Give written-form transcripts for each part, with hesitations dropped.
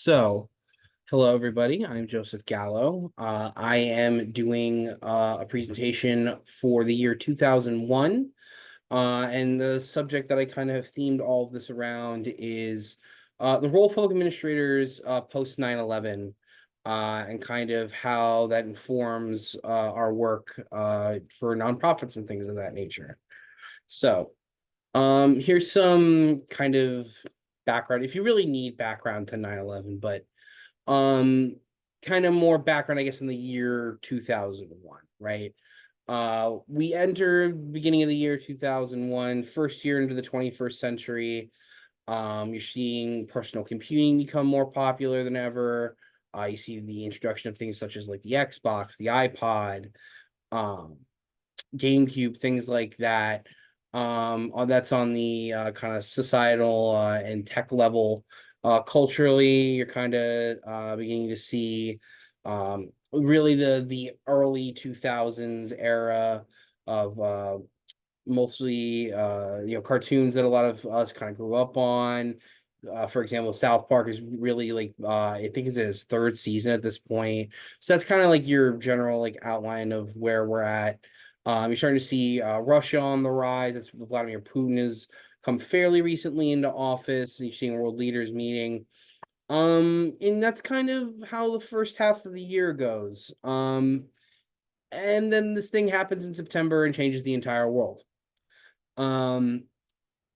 So, hello everybody. I'm Joseph Gallo. I am doing a presentation for the year 2001. And the subject that I kind of have themed all of this around is the role of public administrators post 9/11, and kind of how that informs our work for nonprofits and things of that nature. So, here's some kind of background if you really need background to 9/11, but um, kind of more background, I guess, in the year 2001, right? We enter beginning of the year 2001, first year into the 21st century. You're seeing personal computing become more popular than ever. You see the introduction of things such as like the Xbox, the iPod, um, GameCube, things like that. That's on the kind of societal and tech level. Culturally, you're kind of beginning to see really the early 2000s era of mostly cartoons that a lot of us kind of grew up on. For example, South Park is really like I think it's in its third season at this point. So that's kind of like your general like outline of where we're at. You're starting to see Russia on the rise. That's Vladimir Putin has come fairly recently into office. You're seeing world leaders meeting. And that's kind of how the first half of the year goes. And then this thing happens in September and changes the entire world. Um,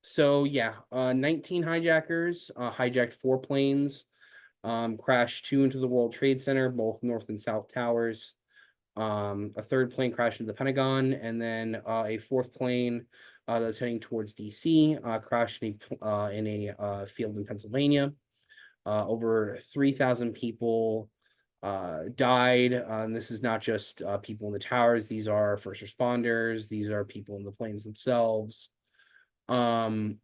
so yeah, 19 hijackers hijacked four planes, crashed two into the World Trade Center, both North and South Towers. A third plane crashed into the Pentagon, and then a fourth plane that was heading towards DC crashed in a field in Pennsylvania. Over 3,000 people died. And this is not just people in the towers. These are first responders. These are people in the planes themselves. Um,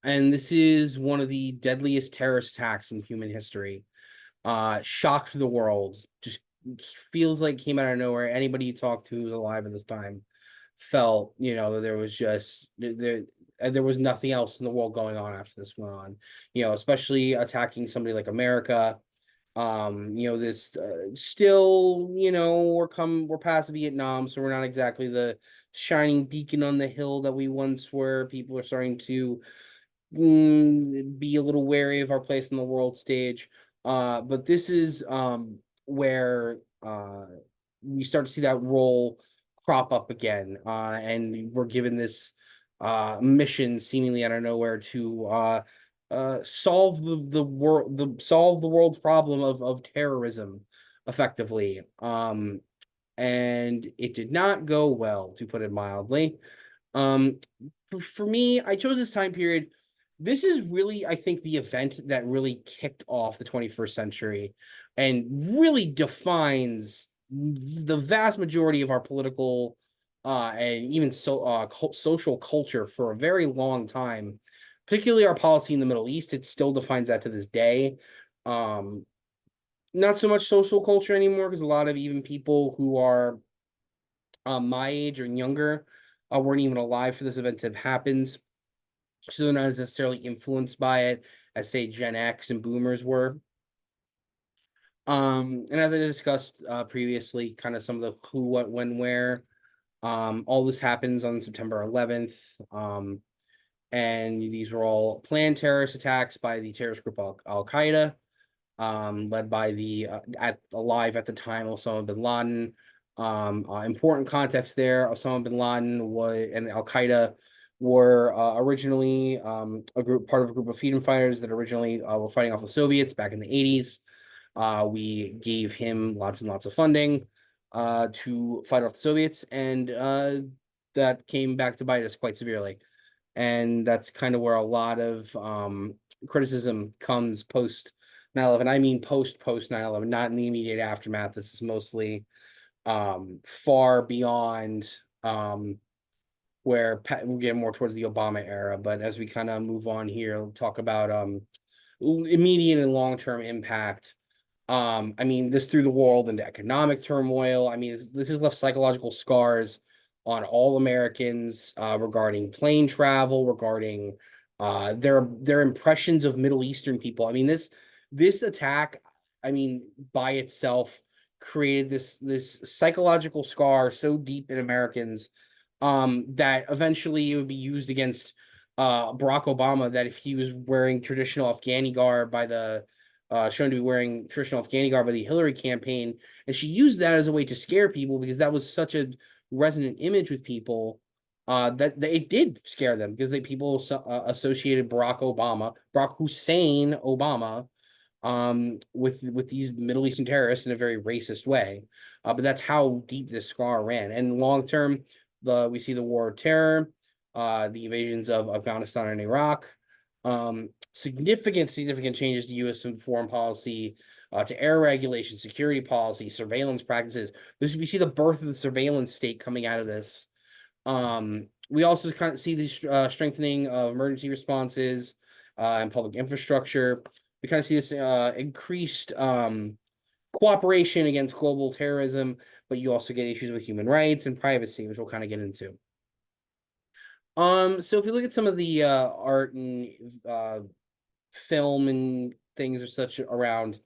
and this is one of the deadliest terrorist attacks in human history. Shocked the world. Just feels like came out of nowhere. Anybody you talked to who's alive at this time felt, that there was just there was nothing else in the world going on after this went on. Especially attacking somebody like America. This still, we're past Vietnam, so we're not exactly the shining beacon on the hill that we once were. People are starting to be a little wary of our place in the world stage. But this is where we start to see that role crop up again. And we're given this mission seemingly out of nowhere to solve solve the world's problem of terrorism effectively. And it did not go well, to put it mildly. Um, for me, I chose this time period. This is really, I think, the event that really kicked off the 21st century and really defines the vast majority of our political and even social culture for a very long time, particularly our policy in the Middle East. It still defines that to this day. Um, Not so much social culture anymore because a lot of even people who are my age or younger weren't even alive for this event to have happened. So they're not as necessarily influenced by it as, say, Gen X and Boomers were. And as I discussed previously, kind of some of the who, what, when, where. All this happens on September 11th. And these were all planned terrorist attacks by the terrorist group Al Qaeda, led by the alive at the time Osama bin Laden. Important context there: Osama bin Laden and Al Qaeda were originally part of a group of freedom fighters that originally were fighting off the Soviets back in the 80s. We gave him lots and lots of funding to fight off the Soviets, and that came back to bite us quite severely. And that's kind of where a lot of criticism comes post 9/11. I mean post 9/11, not in the immediate aftermath. This is mostly far beyond where we're getting more towards the Obama era. But as we kind of move on here, we'll talk about immediate and long-term impact. I mean, this threw the world into economic turmoil. I mean, this has left psychological scars on all Americans regarding plane travel, regarding their impressions of Middle Eastern people. I mean, this attack, I mean, by itself created this psychological scar so deep in Americans, that eventually it would be used against Barack Obama, that if he was wearing traditional Afghani garb by the shown to be wearing traditional Afghani garb by the Hillary campaign, and she used that as a way to scare people because that was such a resonant image with people, that it did scare them because people associated Barack Hussein Obama, with these Middle Eastern terrorists in a very racist way. But that's how deep this scar ran. And long term, we see the war of terror, the invasions of Afghanistan and Iraq, significant changes to U.S. foreign policy, to air regulation, security policy, surveillance practices. We see the birth of the surveillance state coming out of this. We also kind of see the strengthening of emergency responses, and public infrastructure. We kind of see this increased cooperation against global terrorism, but you also get issues with human rights and privacy, which we'll kind of get into. So if you look at some of the art and film and things or such around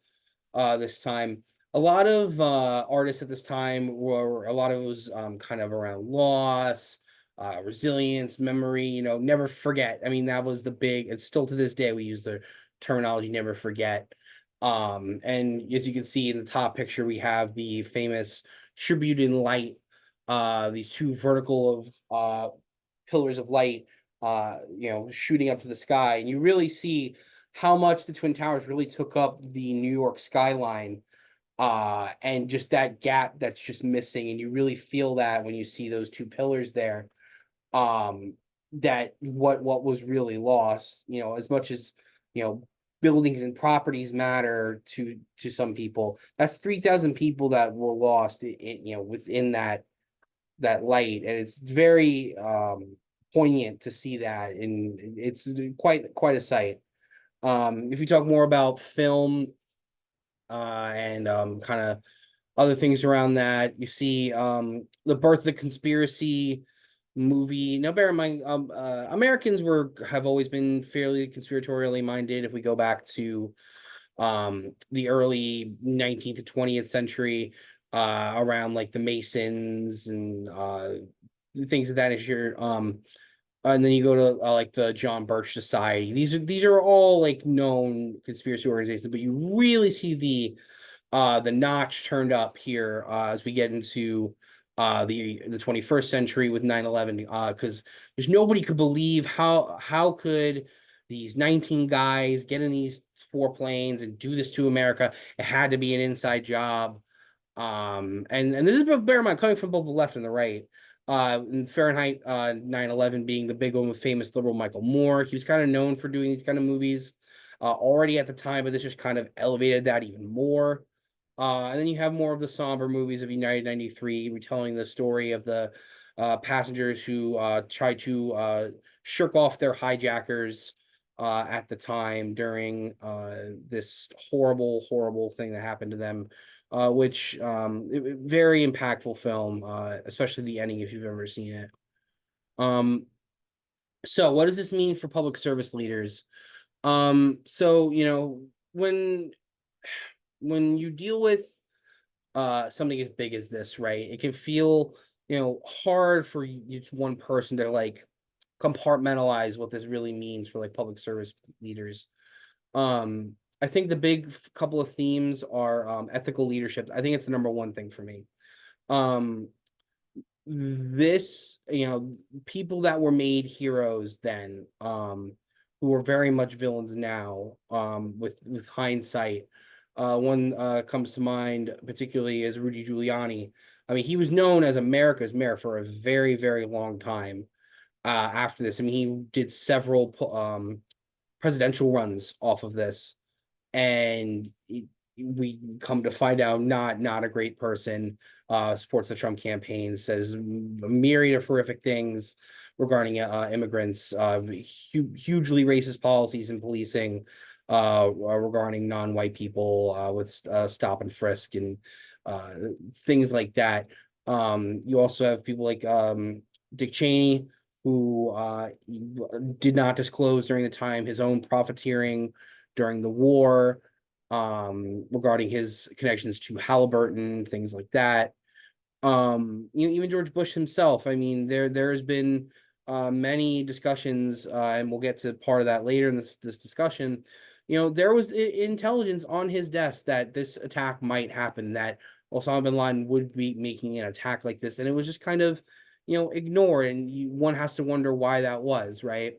this time, a lot of artists at this time were a lot of it was kind of around loss, resilience, memory, never forget. I mean, that was the big, it's still to this day we use the terminology never forget. And as you can see in the top picture, we have the famous tribute in light, these two vertical of pillars of light, shooting up to the sky, and you really see how much the Twin Towers really took up the New York skyline, and just that gap that's just missing, and you really feel that when you see those two pillars there, um, that what was really lost, as much as, buildings and properties matter to some people, that's 3,000 people that were lost within that light, and it's very poignant to see that, and it's quite a sight. If you talk more about film, and kind of other things around that, you see the birth of the conspiracy movie. Now, bear in mind, Americans have always been fairly conspiratorially minded. If we go back to the early 19th to 20th century, around like the Masons and things of that nature. And then you go to like the John Birch Society. These are all like known conspiracy organizations, but you really see the notch turned up here, as we get into the 21st century with 9/11, because there's nobody could believe how could these 19 guys get in these four planes and do this to America. It had to be an inside job. And this is, bear in mind, coming from both the left and the right. In Fahrenheit 9/11 being the big one with famous liberal Michael Moore. He was kind of known for doing these kind of movies already at the time, but this just kind of elevated that even more. And then you have more of the somber movies of United 93, retelling the story of the passengers who tried to shirk off their hijackers at the time during this horrible thing that happened to them, which very impactful film, especially the ending if you've ever seen it. So what does this mean for public service leaders? So when you deal with something as big as this, right? It can feel, hard for each one person to like compartmentalize what this really means for like public service leaders. I think the big couple of themes are ethical leadership. I think it's the number one thing for me. Um, this, people that were made heroes then, who are very much villains now, with hindsight. One comes to mind particularly as Rudy Giuliani. I mean, he was known as America's mayor for a very long time. After this, I mean, he did several presidential runs off of this, and we come to find out not a great person. Supports the Trump campaign, says a myriad of horrific things regarding immigrants, hugely racist policies in policing, regarding non-white people, with stop and frisk and things like that. You also have people like Dick Cheney, who did not disclose during the time his own profiteering during the war. regarding his connections to Halliburton, things like that. Even George Bush himself. I mean, there has been many discussions, and we'll get to part of that later in this discussion. There was intelligence on his desk that this attack might happen, that Osama bin Laden would be making an attack like this, and it was just kind of, ignored, and one has to wonder why that was, right?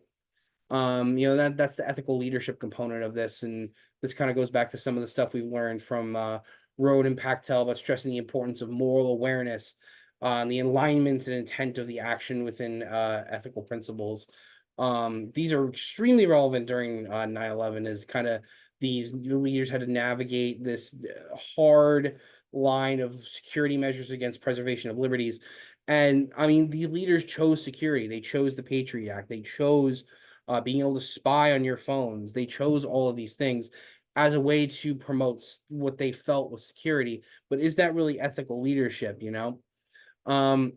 That's the ethical leadership component of this, and this kind of goes back to some of the stuff we've learned from Road and Pactel about stressing the importance of moral awareness, the alignment and intent of the action within ethical principles. These are extremely relevant during 9/11, as kind of these leaders had to navigate this hard line of security measures against preservation of liberties. And I mean, the leaders chose security. They chose the Patriot Act. They chose being able to spy on your phones. They chose all of these things as a way to promote what they felt was security. But is that really ethical leadership? Um,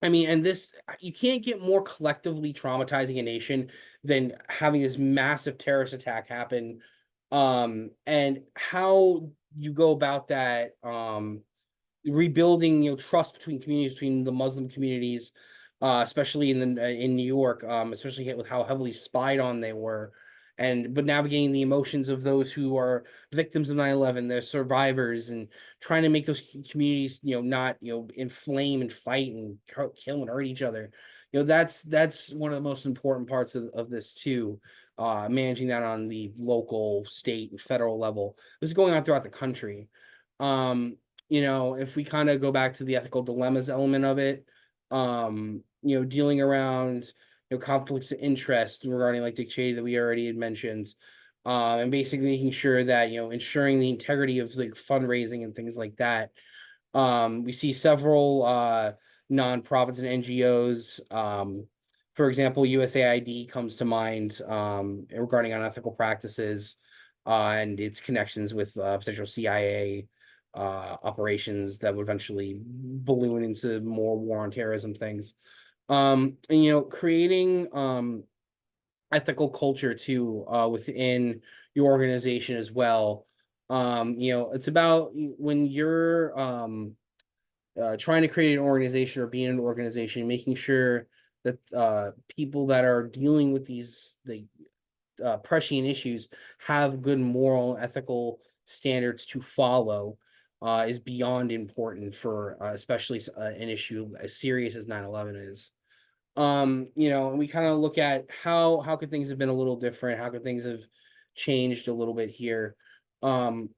I mean, and this, you can't get more collectively traumatizing a nation than having this massive terrorist attack happen. And how you go about that, rebuilding, trust between communities, between the Muslim communities, especially in New York, especially with how heavily spied on they were, and but navigating the emotions of those who are victims of 9/11, their survivors, and trying to make those communities, not, inflame and fight and kill and hurt each other. That's one of the most important parts of this too. Managing that on the local, state, and federal level. This is going on throughout the country. If we kind of go back to the ethical dilemmas element of it, dealing around, conflicts of interest regarding like Dick Cheney that we already had mentioned, and basically making sure that, ensuring the integrity of like fundraising and things like that. We see several nonprofits and NGOs. For example, USAID comes to mind regarding unethical practices and its connections with potential CIA operations that would eventually balloon into more war on terrorism things. And creating ethical culture too within your organization as well. It's about when you're trying to create an organization or be in an organization, making sure that people that are dealing with these prescient issues have good moral, ethical standards to follow is beyond important for especially an issue as serious as 9/11 is. And we kind of look at how could things have been a little different, how could things have changed a little bit here. Um,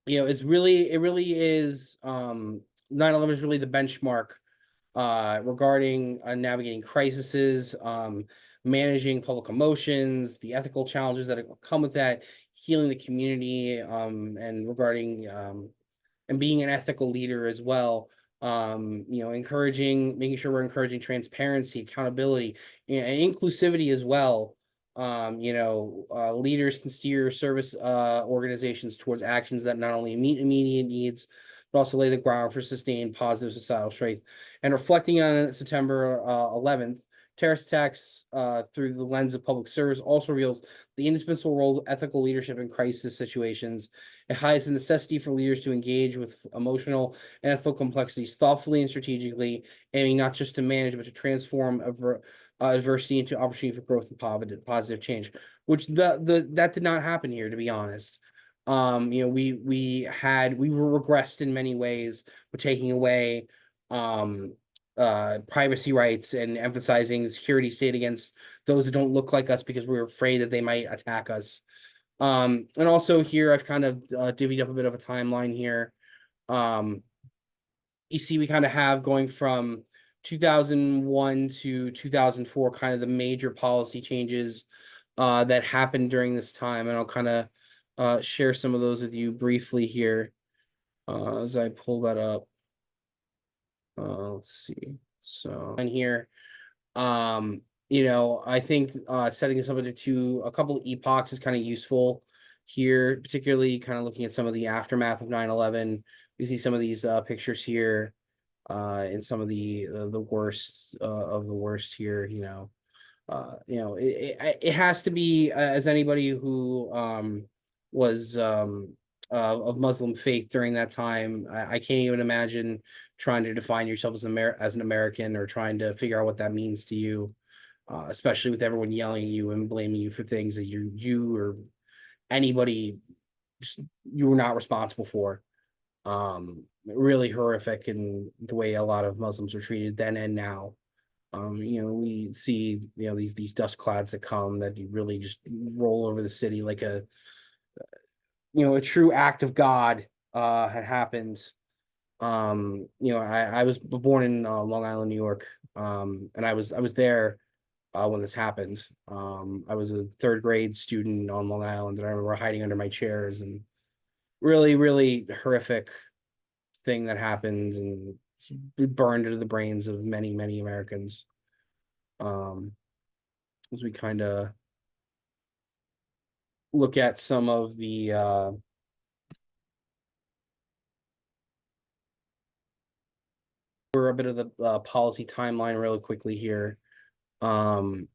it really is 9/11 is really the benchmark regarding navigating crises, managing public emotions, the ethical challenges that come with that, healing the community, and regarding and being an ethical leader as well. Making sure we're encouraging transparency, accountability, and inclusivity as well. Leaders can steer service organizations towards actions that not only meet immediate needs, but also lay the ground for sustained positive societal strength. And reflecting on September 11th, terrorist attacks through the lens of public service also reveals the indispensable role of ethical leadership in crisis situations. It highlights the necessity for leaders to engage with emotional and ethical complexities thoughtfully and strategically, aiming not just to manage, but to transform adversity into opportunity for growth and positive change, which that did not happen here, to be honest. We were regressed in many ways. We're taking away um privacy rights and emphasizing the security state against those that don't look like us because we're afraid that they might attack us. And also here I've kind of divvied up a bit of a timeline here. Um, you see, we kind of have going from 2001 to 2004, kind of the major policy changes that happened during this time, and I'll kind of share some of those with you briefly here as I pull that up. Let's see. So, and here, I think setting this up into a couple of epochs is kind of useful here, particularly kind of looking at some of the aftermath of 9/11. You see some of these pictures here and some of the worst of the worst here. It has to be as anybody who was of Muslim faith during that time. I can't even imagine trying to define yourself as an American or trying to figure out what that means to you, especially with everyone yelling at you and blaming you for things that you or anybody you were not responsible for. Really horrific in the way a lot of Muslims are treated then and now. We see, these dust clouds that come that you really just roll over the city like a true act of God had happened. I was born in Long Island, New York, and I was there when this happened. I was a third grade student on Long Island, and I remember hiding under my chairs and really, really horrific thing that happened and burned into the brains of many, many Americans. Um, as we kind of look at some of the for a bit of the policy timeline really quickly here. Um,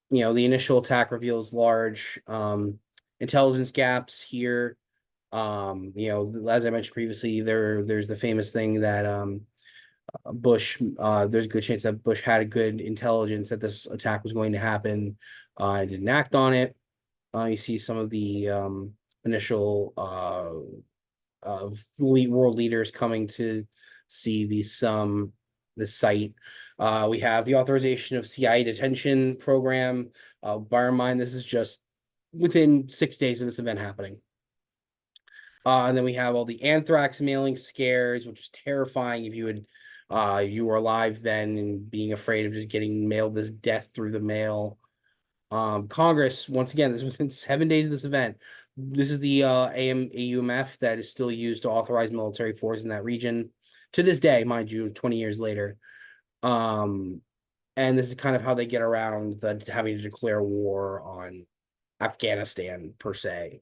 the initial attack reveals large intelligence gaps here. As I mentioned previously, there's the famous thing that Bush, there's a good chance that Bush had a good intelligence that this attack was going to happen, and didn't act on it. You see some of the initial of world leaders coming to see this site. We have the authorization of CIA detention program. Bear in mind, this is just within 6 days of this event happening. And then we have all the anthrax mailing scares, which is terrifying if you were alive then and being afraid of just getting mailed this death through the mail. Congress, once again, this is within 7 days of this event. This is the AUMF that is still used to authorize military force in that region to this day, mind you, 20 years later. Um, and this is kind of how they get around having to declare war on Afghanistan per se.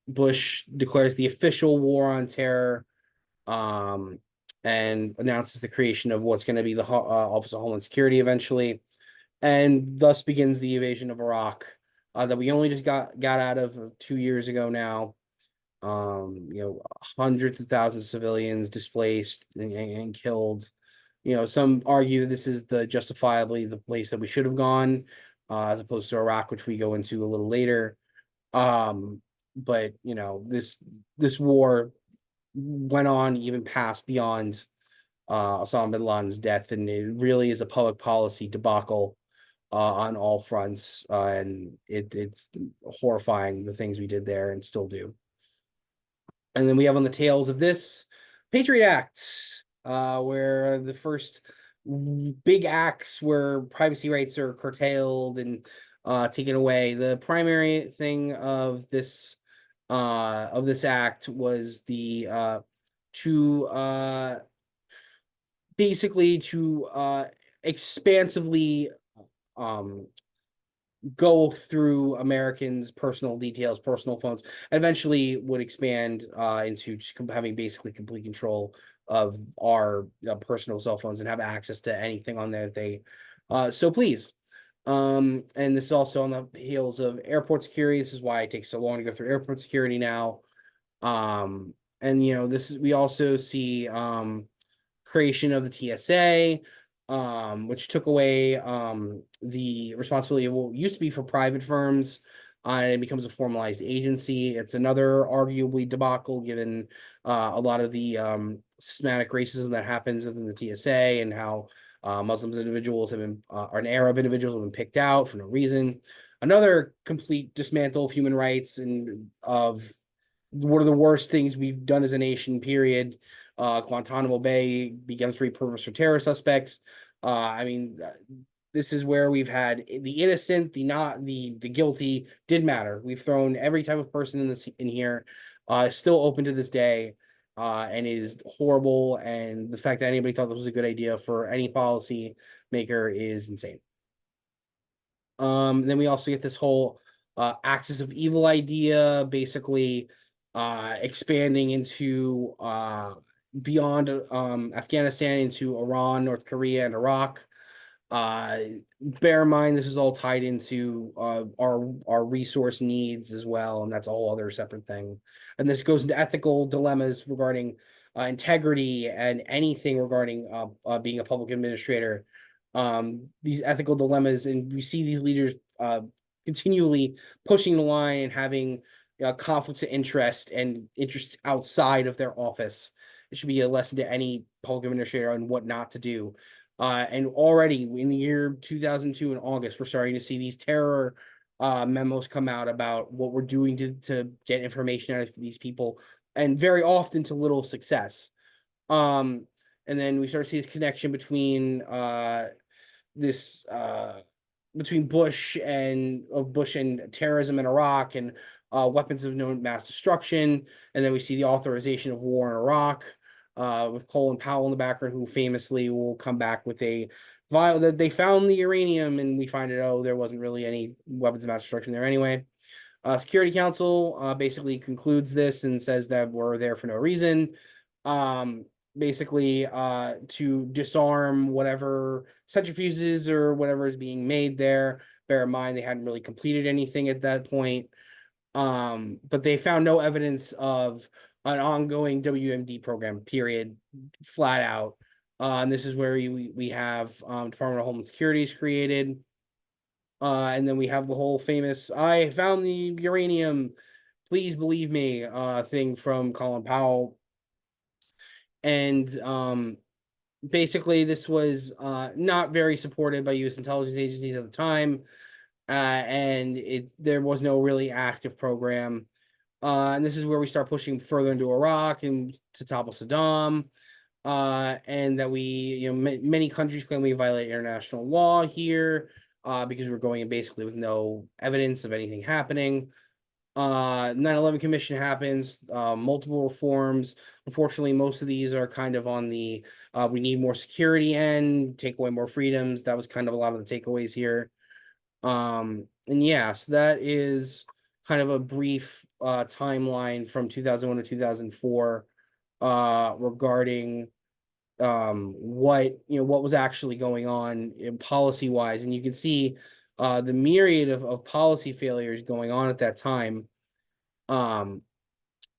Bush declares the official war on terror, um, and announces the creation of what's going to be the Office of Homeland Security eventually, and thus begins the invasion of Iraq that we only just got out of 2 years ago now. Hundreds of thousands of civilians displaced and killed. Some argue that this is justifiably the place that we should have gone, as opposed to Iraq, which we go into a little later. But this war went on even past beyond Osama bin Laden's death, and it really is a public policy debacle on all fronts, and it's horrifying the things we did there and still do. And then we have on the tails of this Patriot Act, where the first big acts where privacy rights are curtailed and taken away. The primary thing of this act was the to basically to expansively um go through Americans' personal details, personal phones, and eventually would expand into just having basically complete control of our personal cell phones and have access to anything on there that they so please. And this is also on the heels of airport security. This is why it takes so long to go through airport security now. And we also see creation of the TSA, which took away the responsibility of what used to be for private firms, and it becomes a formalized agency. It's another arguably debacle given a lot of the systematic racism that happens within the TSA and how Muslims individuals have been, or an Arab individuals have been picked out for no reason. Another complete dismantle of human rights and of one of the worst things we've done as a nation, period. Guantanamo Bay becomes repurposed for terror suspects. This is where we've had the innocent, the not, the guilty did matter. We've thrown every type of person in here, still open to this day, and is horrible. And the fact that anybody thought this was a good idea for any policy maker is insane. Then we also get this whole axis of evil idea, basically expanding into beyond Afghanistan into Iran, North Korea, and Iraq. Uh, Bear in mind, this is all tied into our resource needs as well, and that's a whole other separate thing. And this goes into ethical dilemmas regarding integrity and anything regarding being a public administrator. These ethical dilemmas, and we see these leaders continually pushing the line and having conflicts of interest and interests outside of their office. It should be a lesson to any public administrator on what not to do. And already in the year 2002 in August, we're starting to see these terror memos come out about what we're doing to get information out of these people, and very often to little success. Um, and then we start to see this connection this between Bush and terrorism in Iraq and weapons of known mass destruction, and then we see the authorization of war in Iraq with Colin Powell in the background, who famously will come back with a vial that they found the uranium, and we find it, oh, there wasn't really any weapons of mass destruction there anyway. Security Council basically concludes this and says that we're there for no reason. Um, Basically, to disarm whatever centrifuges or whatever is being made there. Bear in mind, they hadn't really completed anything at that point. But they found no evidence of an ongoing WMD program, period, flat out. And this is where we have Department of Homeland Security is created. And then we have the whole famous "I found the uranium, please believe me" thing from Colin Powell. And basically, this was not very supported by U.S. intelligence agencies at the time, and there was no really active program. And this is where we start pushing further into Iraq and to topple Saddam. And that many countries claim we violate international law here because we're going in basically with no evidence of anything happening. 9/11 Commission happens, multiple reforms. Unfortunately, most of these are kind of on the we need more security end, take away more freedoms. That was kind of a lot of the takeaways here. And yeah, so that is kind of a brief timeline from 2001 to 2004 regarding what was actually going on policy wise. And you can see the myriad of policy failures going on at that time. um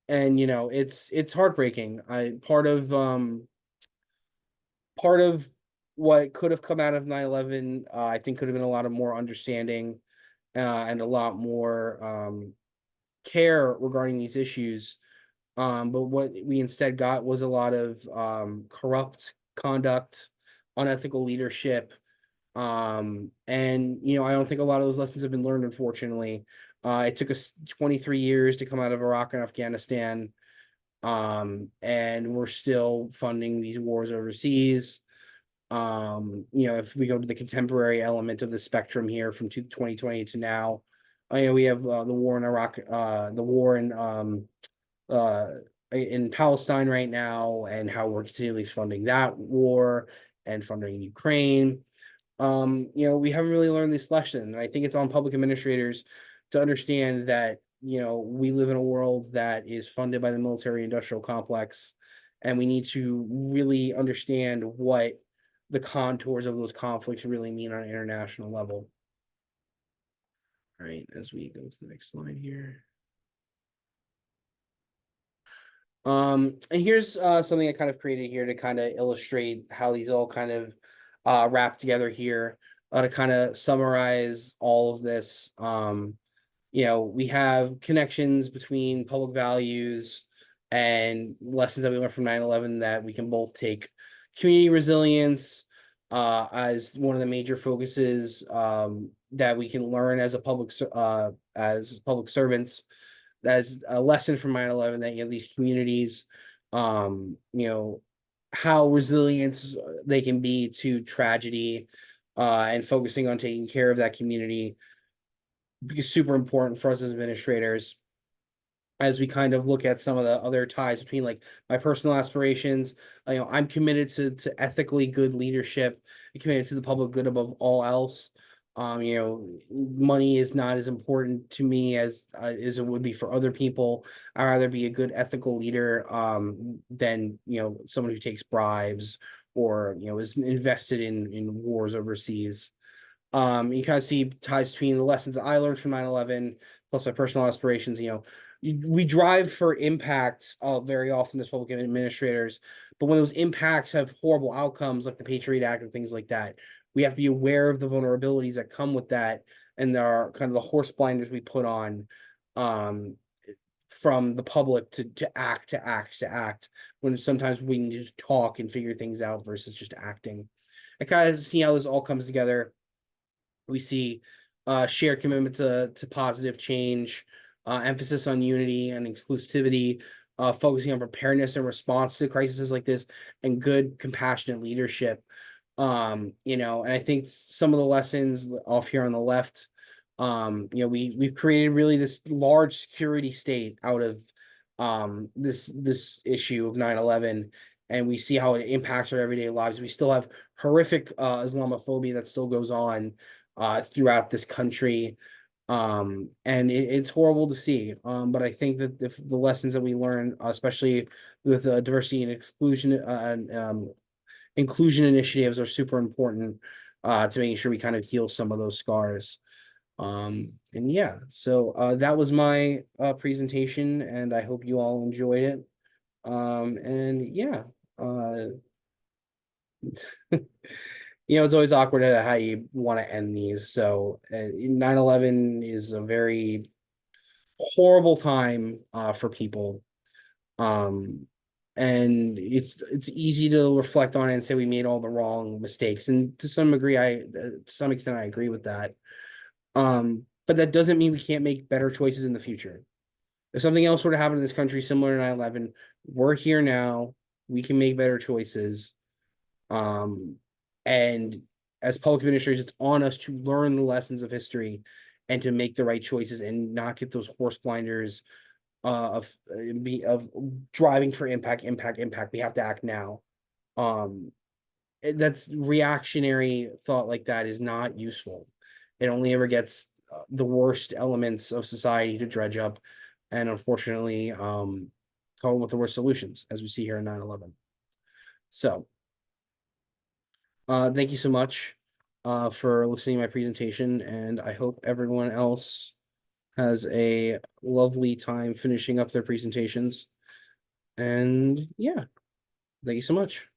and it's heartbreaking. I part of what could have come out of 9/11, I think could have been a lot of more understanding and a lot more care regarding these issues. But what we instead got was a lot of corrupt conduct, unethical leadership. And I don't think a lot of those lessons have been learned, unfortunately. It took us 23 years to come out of Iraq and Afghanistan. And we're still funding these wars overseas. If we go to the contemporary element of the spectrum here from 2020 to now, we have the war in Iraq, the war uh, in Palestine right now, and how we're continually funding that war and funding Ukraine. We haven't really learned this lesson. And I think it's on public administrators to understand that, we live in a world that is funded by the military industrial complex, and we need to really understand what the contours of those conflicts really mean on an international level. All right, as we go to the next slide here. And here's something I kind of created here to kind of illustrate how these all kind of wrap together here, to kind of summarize all of this. We have connections between public values and lessons that we learned from 9/11 that we can both take. Community resilience as one of the major focuses that we can learn as public servants, as a lesson from 9/11, that these communities, um, you know, how resilient they can be to tragedy, and focusing on taking care of that community is super important for us as administrators, as we kind of look at some of the other ties between like my personal aspirations. I'm committed to ethically good leadership. I'm committed to the public good above all else. Money is not as important to me as it would be for other people. I'd rather be a good ethical leader than someone who takes bribes or is invested in wars overseas. You kind of see ties between the lessons I learned from 9/11 plus my personal aspirations. We drive for impact very often as public administrators, but when those impacts have horrible outcomes, like the Patriot Act and things like that, we have to be aware of the vulnerabilities that come with that, and there are kind of the horse blinders we put on, um, from the public to act, when sometimes we need to talk and figure things out versus just acting. I kind of see how this all comes together. We see shared commitment to positive change, emphasis on unity and inclusivity, focusing on preparedness and response to crises like this, and good, compassionate leadership. And I think some of the lessons off here on the left, we've created really this large security state out of this issue of 9/11, and we see how it impacts our everyday lives. We still have horrific Islamophobia that still goes on throughout this country. And it's horrible to see. But I think that the lessons that we learn, especially with diversity and inclusion initiatives, are super important to making sure we kind of heal some of those scars. And yeah, so that was my presentation, and I hope you all enjoyed it. And yeah, uh, it's always awkward how you want to end these. So 9/11 is a very horrible time for people. Um, and it's easy to reflect on it and say we made all the wrong mistakes. And to some degree, to some extent, I agree with that. But that doesn't mean we can't make better choices in the future. If something else were to happen in this country similar to 9/11, we're here now. We can make better choices. Um, and as public administrators, it's on us to learn the lessons of history and to make the right choices and not get those horse blinders of driving for impact, impact, impact. We have to act now. Um, that's reactionary thought like that is not useful. It only ever gets the worst elements of society to dredge up, and unfortunately, come up with the worst solutions, as we see here in 9/11. So, thank you so much for listening to my presentation, and I hope everyone else has a lovely time finishing up their presentations. And yeah, thank you so much.